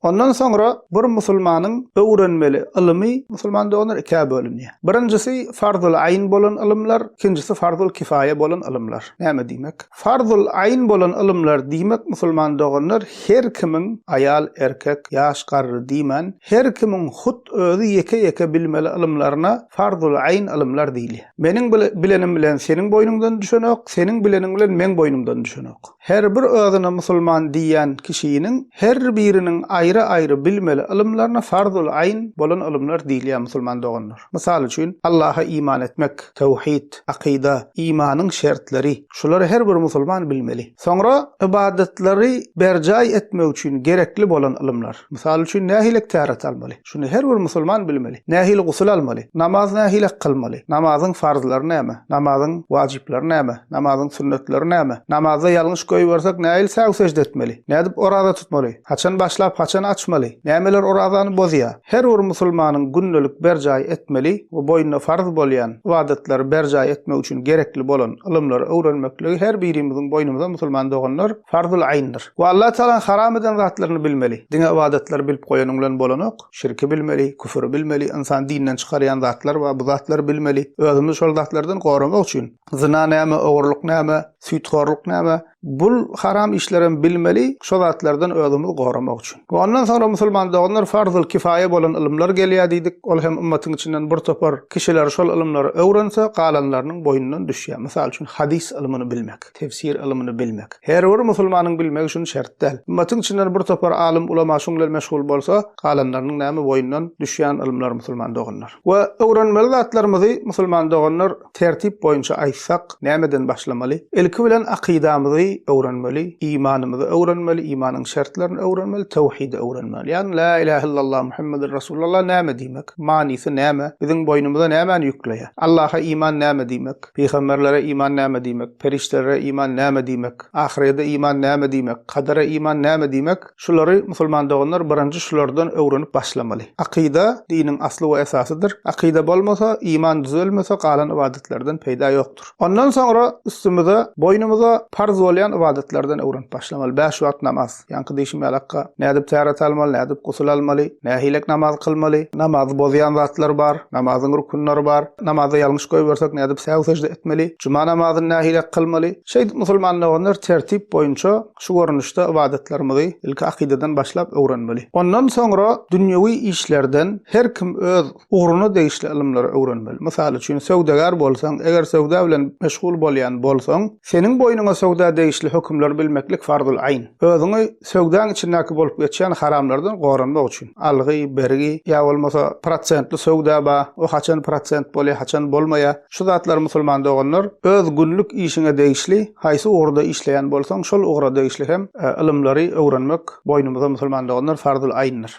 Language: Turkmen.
Ondan sonra bir musulmanyň öwrenmeli ilmi musulman donar iki bölümne. Birincisi farzul ayn bolan ilimler, ikincisi farzul kifaya bolan ilimler. Näme diýmek? Farzul ayn bolan ilimler diýmek musulman donar her kimin ayal erkek ýaş garry diýmen her kimin hut özü ýeke bilmeli ilimlerine farzul ayn ilimler diýilýär. Meniň bilenim bilen seniň boýnundan düşenok, seniň bilenim bilen men boýnumdan düşenok. Her bir özüne musulman diýen kişiniň her biriniň ayrı bilmeli ilimlerine farzul ayn bolan ilimler diýilýär musulman doganlar. Misal üçin Allah'a iman etmek, tevhid, akida, imanyň şertleri, şulary her bir musulman bilmeli. Sonra ibadetleri berjay etmek üçin gerekli bolan ilimler. Misal üçin nähile täret almaly. Şunu her bir musulman bilmeli. Nähile gusul almaly. Namaz nähile kılmaly. Namazyň farzlary näme? Namazyň wajipleri näme? Namazyň sünnetleri näme? Namazda ýalňyş goýbersak nähile säw secde etmeli. Nädip orada tutmaly? Haçan başlap haçan açmaly? Nämeler oradany bozýar? Her bir musulmanyň günnelik berjay etmeli we boýuna farz bolýan ibadetleri berjay etmek üçin gerekli bolan ilimleri öwrenmekligi her birimiziň boýnumyzda musulman doganlar farzul aýndyr. We Allah taala haram eden zatlaryny bilmeli. Dine ibadetleri bilip goýanyň bilen bolanok, şirki bilmeli, küfür bilmeli, insan dinden çykarýan zatlar we bu zatları bilmeli. Özümiz şol zatlardan goramak üçin zina näme, öwrülük näme, süýtgorluk näme, bul haram işlerin bilmeli, şol zatlardan özümiz goramak üçin. Ondan sonra musulman doganlar farzul kifaya bolan ilimler gelýär diýdik. Ol hem ümmetin içinden bir topar kişiler şol ilimleri öwrense galanlarynyň boýnundan düşýär. Misal üçin hadis ilmini bilmek, tefsir ilmini bilmek. Her bir musulmanyň bilmegi üçin şert däl. Ümmetin içinden bir topar alim ulama şoňlar meşgul bolsa, galanlarynyň näme boýnundan düşýän ilimler musulman doganlar. We öwrenmeli zatlarymyzy musulman doganlar tertip boýunça aýtsak, nämeden başlamaly? Ilki bilen akidamyzy öwrenmeli, imanymyzy öwrenmeli, imanyň şertlerini öwrenmeli, tevhidi öwrenmeli. Yani la ilahe illallah Muhammedur Resulullah näme diýmek? Manysy näme? Biziň boýnumyza näme ýükleýär? Allah'a iman näme diýmek? Peýgamberlere iman näme diýmek? Periştelere iman näme diýmek? Ahirete iman näme diýmek? Kadara iman näme diýmek? Şulary musulman doganlar birinji şulardan öwrenip başlamaly. Akida diniň asly we esasydyr. Akida bolmasa, iman düzelmese galan ibadetlerden peýda ýokdur. Ondan sonra üstümizde boýnumyza farz bolýan ibadetlerden öwrenip başlamaly. 5 wagt namaz. Ýa-ni diýişim alaqqa nädip täret almaly, nädip gusul almaly, nähilek namaz kılmaly, namaz bozýan zatlar bar, namazyň rukunlary bar, namazda ýalňyş goýbersak nädip säw secde etmeli, cuma namazyny nähilek kılmaly. Şeýle musulmanlar tertip boýunça şu görnüşde ibadetlerimizi ilki akideden başlap öwrenmeli. Ondan sonra dünýäwi işlerden her kim öz ugruny degişli ilimleri öwrenmeli. Misal üçin söwdegar bolsaň, eger söwda bilen meşgul bolýan bolsaň, seniň boýnuňa söwda degişli hökümleri bilmeklik farzul ayn. Özüňi söwdaň içindäki bolup geçýän haramlardan goranmak üçin algy, bergi ýa bolmasa prosentli söwda ba, o haçan prosent bolýar, haçan bolmaýar. Şu zatlar musulman doganlar öz günlük işine degişli haýsy urda işleýän bolsaň, şol urda degişli hem ilimleri öwrenmek boýnumyza musulman doganlar farzul aýndyr.